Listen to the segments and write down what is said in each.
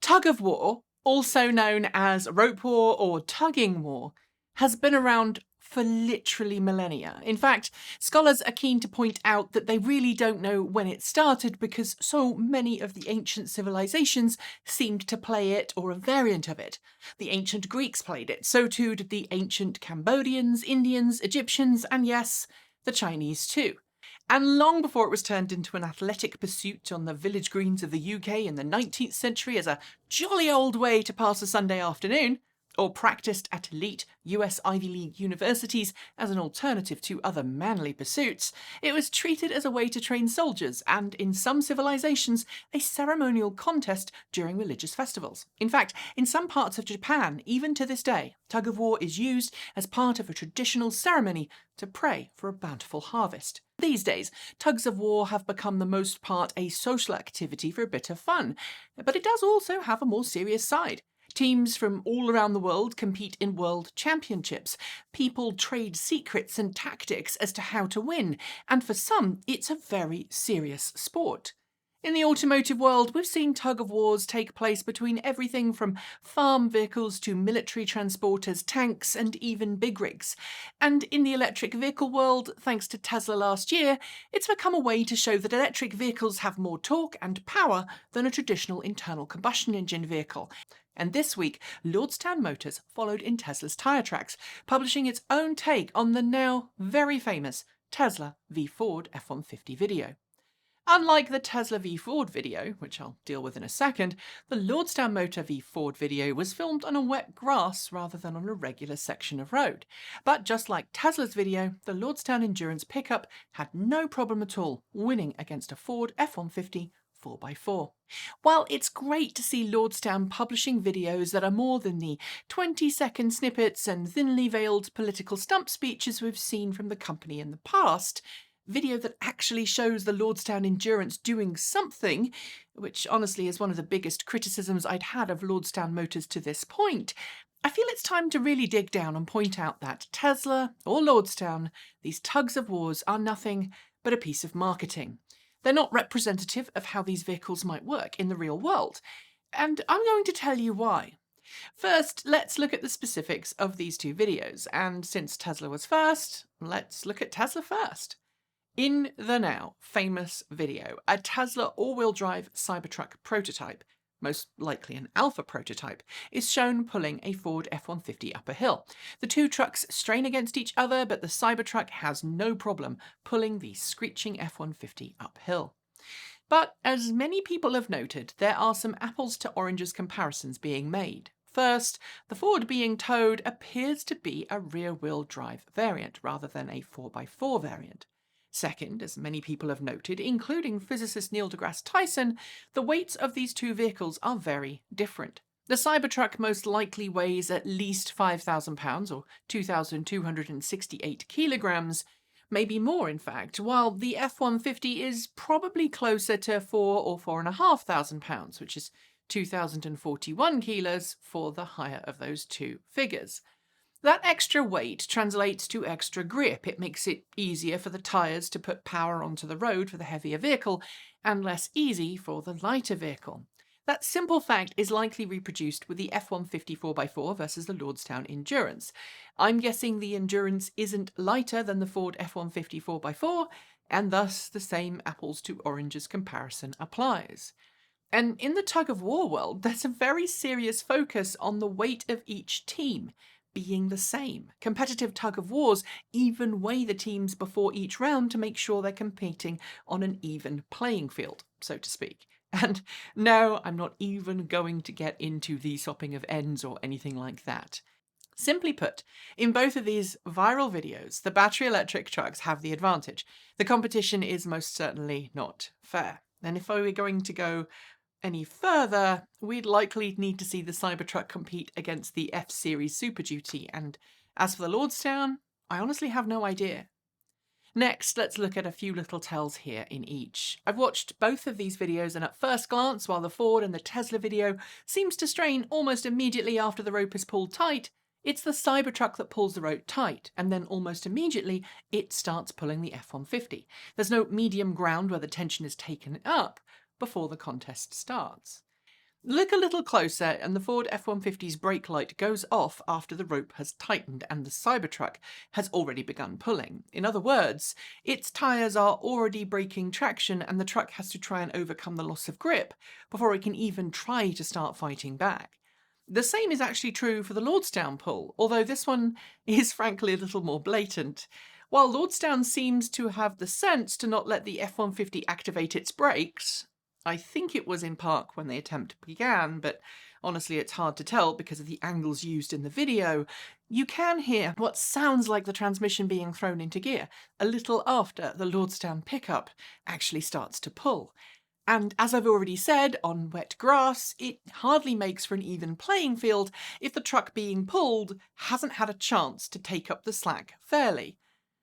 Tug of War, also known as rope war or tugging war, has been around for literally millennia. In fact, scholars are keen to point out that they really don't know when it started because so many of the ancient civilizations seemed to play it or a variant of it. The ancient Greeks played it, so too did the ancient Cambodians, Indians, Egyptians, and yes, the Chinese too. And long before it was turned into an athletic pursuit on the village greens of the UK in the 19th century as a jolly old way to pass a Sunday afternoon, or practiced at elite US Ivy League universities as an alternative to other manly pursuits, it was treated as a way to train soldiers and, in some civilizations, a ceremonial contest during religious festivals. In fact, in some parts of Japan, even to this day, tug of war is used as part of a traditional ceremony to pray for a bountiful harvest. These days, tugs of war have become the most part a social activity for a bit of fun, but it does also have a more serious side. Teams from all around the world compete in world championships. People trade secrets and tactics as to how to win, and for some, it's a very serious sport. In the automotive world, we've seen tug of wars take place between everything from farm vehicles to military transporters, tanks, and even big rigs. And in the electric vehicle world, thanks to Tesla last year, it's become a way to show that electric vehicles have more torque and power than a traditional internal combustion engine vehicle. And this week, Lordstown Motors followed in Tesla's tyre tracks, publishing its own take on the now very famous Tesla v Ford F150 video. Unlike the Tesla v Ford video, which I'll deal with in a second, the Lordstown Motor v Ford video was filmed on a wet grass rather than on a regular section of road. But just like Tesla's video, the Lordstown Endurance pickup had no problem at all winning against a Ford F150 4x4. While it's great to see Lordstown publishing videos that are more than the 20-second snippets and thinly veiled political stump speeches we've seen from the company in the past, video that actually shows the Lordstown Endurance doing something, which honestly is one of the biggest criticisms I'd had of Lordstown Motors to this point, I feel it's time to really dig down and point out that Tesla or Lordstown, these tugs of wars are nothing but a piece of marketing. They're not representative of how these vehicles might work in the real world, and I'm going to tell you why. First, let's look at the specifics of these two videos, and since Tesla was first, let's look at Tesla first. In the now famous video, a Tesla all-wheel drive Cybertruck prototype, most likely an alpha prototype, is shown pulling a Ford F150 up a hill. The two trucks strain against each other, but the Cybertruck has no problem pulling the screeching F150 uphill. But as many people have noted, there are some apples to oranges comparisons being made. First, the Ford being towed appears to be a rear-wheel drive variant rather than a 4x4 variant. Second, as many people have noted, including physicist Neil deGrasse Tyson, the weights of these two vehicles are very different. The Cybertruck most likely weighs at least 5,000 pounds, or 2,268 kilograms, maybe more in fact, while the F-150 is probably closer to 4 or 4,500 pounds, which is 2,041 kilos for the higher of those two figures. That extra weight translates to extra grip. It makes it easier for the tyres to put power onto the road for the heavier vehicle, and less easy for the lighter vehicle. That simple fact is likely reproduced with the F-150 4x4 versus the Lordstown Endurance. I'm guessing the Endurance isn't lighter than the Ford F-150 4x4, and thus the same apples to oranges comparison applies. And in the tug of war world, there's a very serious focus on the weight of each team being the same. Competitive tug of wars even weigh the teams before each round to make sure they're competing on an even playing field, so to speak. And no, I'm not even going to get into the swapping of ends or anything like that. Simply put, in both of these viral videos, the battery electric trucks have the advantage. The competition is most certainly not fair. And if I were going to go any further, we'd likely need to see the Cybertruck compete against the F-Series Super Duty, and as for the Lordstown, I honestly have no idea. Next, let's look at a few little tells here in each. I've watched both of these videos, and at first glance, while the Ford and the Tesla video seems to strain almost immediately after the rope is pulled tight, it's the Cybertruck that pulls the rope tight, and then almost immediately it starts pulling the F-150. There's no medium ground where the tension is taken up before the contest starts. Look a little closer and the Ford F-150's brake light goes off after the rope has tightened and the Cybertruck has already begun pulling. In other words, its tyres are already breaking traction and the truck has to try and overcome the loss of grip before it can even try to start fighting back. The same is actually true for the Lordstown pull, although this one is frankly a little more blatant. While Lordstown seems to have the sense to not let the F-150 activate its brakes, I think it was in park when the attempt began, but honestly it's hard to tell because of the angles used in the video. You can hear what sounds like the transmission being thrown into gear a little after the Lordstown pickup actually starts to pull. And as I've already said, on wet grass, it hardly makes for an even playing field if the truck being pulled hasn't had a chance to take up the slack fairly.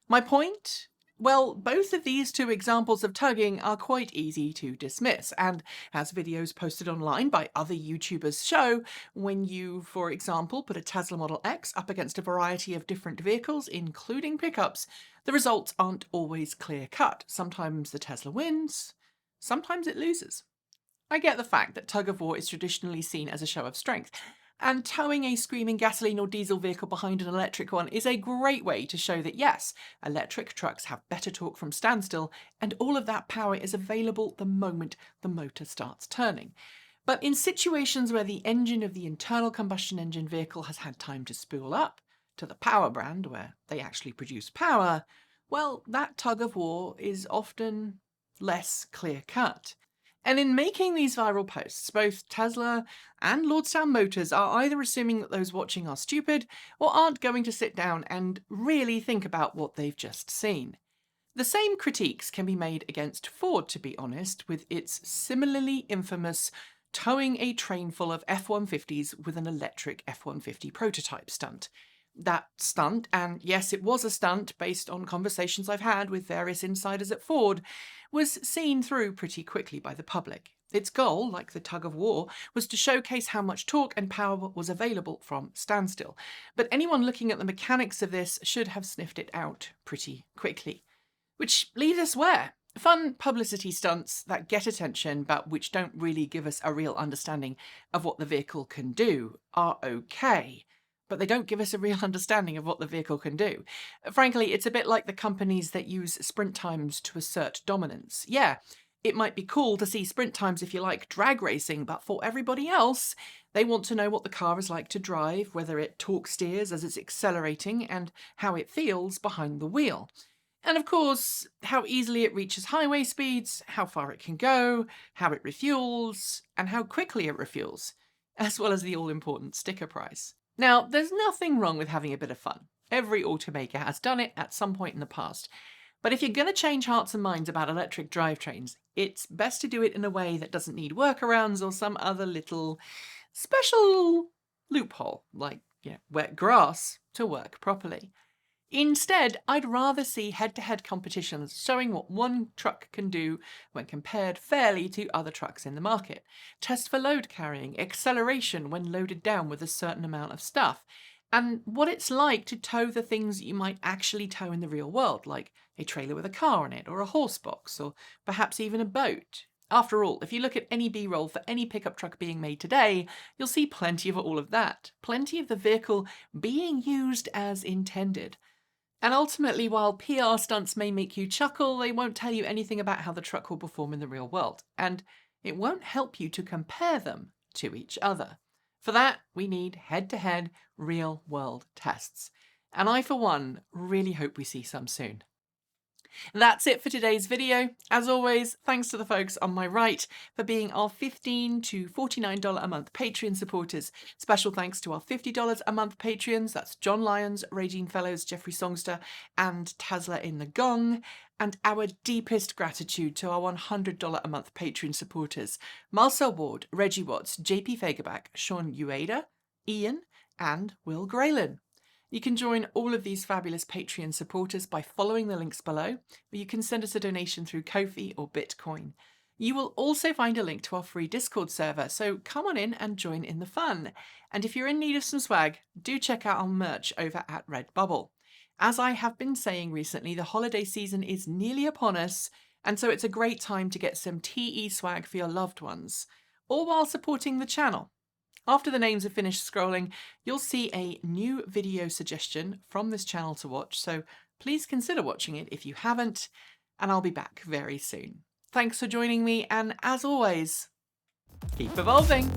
My point? Well, both of these two examples of tugging are quite easy to dismiss, and as videos posted online by other YouTubers show, when you, for example, put a Tesla Model X up against a variety of different vehicles, including pickups, the results aren't always clear-cut. Sometimes the Tesla wins, sometimes it loses. I get the fact that tug of war is traditionally seen as a show of strength, and towing a screaming gasoline or diesel vehicle behind an electric one is a great way to show that yes, electric trucks have better torque from standstill, and all of that power is available the moment the motor starts turning. But in situations where the engine of the internal combustion engine vehicle has had time to spool up to the power brand where they actually produce power, well, that tug of war is often less clear-cut. And in making these viral posts, both Tesla and Lordstown Motors are either assuming that those watching are stupid or aren't going to sit down and really think about what they've just seen. The same critiques can be made against Ford, to be honest, with its similarly infamous towing a train full of F-150s with an electric F-150 prototype stunt. That stunt, and yes, it was a stunt based on conversations I've had with various insiders at Ford, was seen through pretty quickly by the public. Its goal, like the tug of war, was to showcase how much torque and power was available from standstill. But anyone looking at the mechanics of this should have sniffed it out pretty quickly. Which leaves us where? Fun publicity stunts that get attention but which don't really give us a real understanding of what the vehicle can do are okay. But they don't give us a real understanding of what the vehicle can do. Frankly, it's a bit like the companies that use sprint times to assert dominance. Yeah, it might be cool to see sprint times if you like drag racing, but for everybody else, they want to know what the car is like to drive, whether it torque steers as it's accelerating, and how it feels behind the wheel. And of course, how easily it reaches highway speeds, how far it can go, how it refuels, and how quickly it refuels, as well as the all-important sticker price. Now, there's nothing wrong with having a bit of fun. Every automaker has done it at some point in the past. But if you're going to change hearts and minds about electric drivetrains, it's best to do it in a way that doesn't need workarounds or some other little special loophole, like wet grass, to work properly. Instead, I'd rather see head-to-head competitions showing what one truck can do when compared fairly to other trucks in the market. Tests for load carrying, acceleration when loaded down with a certain amount of stuff, and what it's like to tow the things you might actually tow in the real world, like a trailer with a car on it, or a horse box, or perhaps even a boat. After all, if you look at any B-roll for any pickup truck being made today, you'll see plenty of all of that. Plenty of the vehicle being used as intended. And ultimately, while PR stunts may make you chuckle, they won't tell you anything about how the truck will perform in the real world, and it won't help you to compare them to each other. For that, we need head-to-head, real-world tests. And I, for one, really hope we see some soon. That's it for today's video. As always, thanks to the folks on my right for being our $15 to $49 a month Patreon supporters. Special thanks to our $50 a month Patreons. That's John Lyons, Raging Fellows, Jeffrey Songster, and Tesla in the Gong. And our deepest gratitude to our $100 a month Patreon supporters. Marcel Ward, Reggie Watts, JP Fagerback, Sean Ueda, Ian, and Will Graylin. You can join all of these fabulous Patreon supporters by following the links below, or you can send us a donation through Ko-fi or Bitcoin. You will also find a link to our free Discord server, so come on in and join in the fun. And if you're in need of some swag, do check out our merch over at Redbubble. As I have been saying recently, the holiday season is nearly upon us, and so it's a great time to get some TE swag for your loved ones. or while supporting the channel. After the names are finished scrolling, you'll see a new video suggestion from this channel to watch, so please consider watching it if you haven't, and I'll be back very soon. Thanks for joining me, and as always, keep evolving!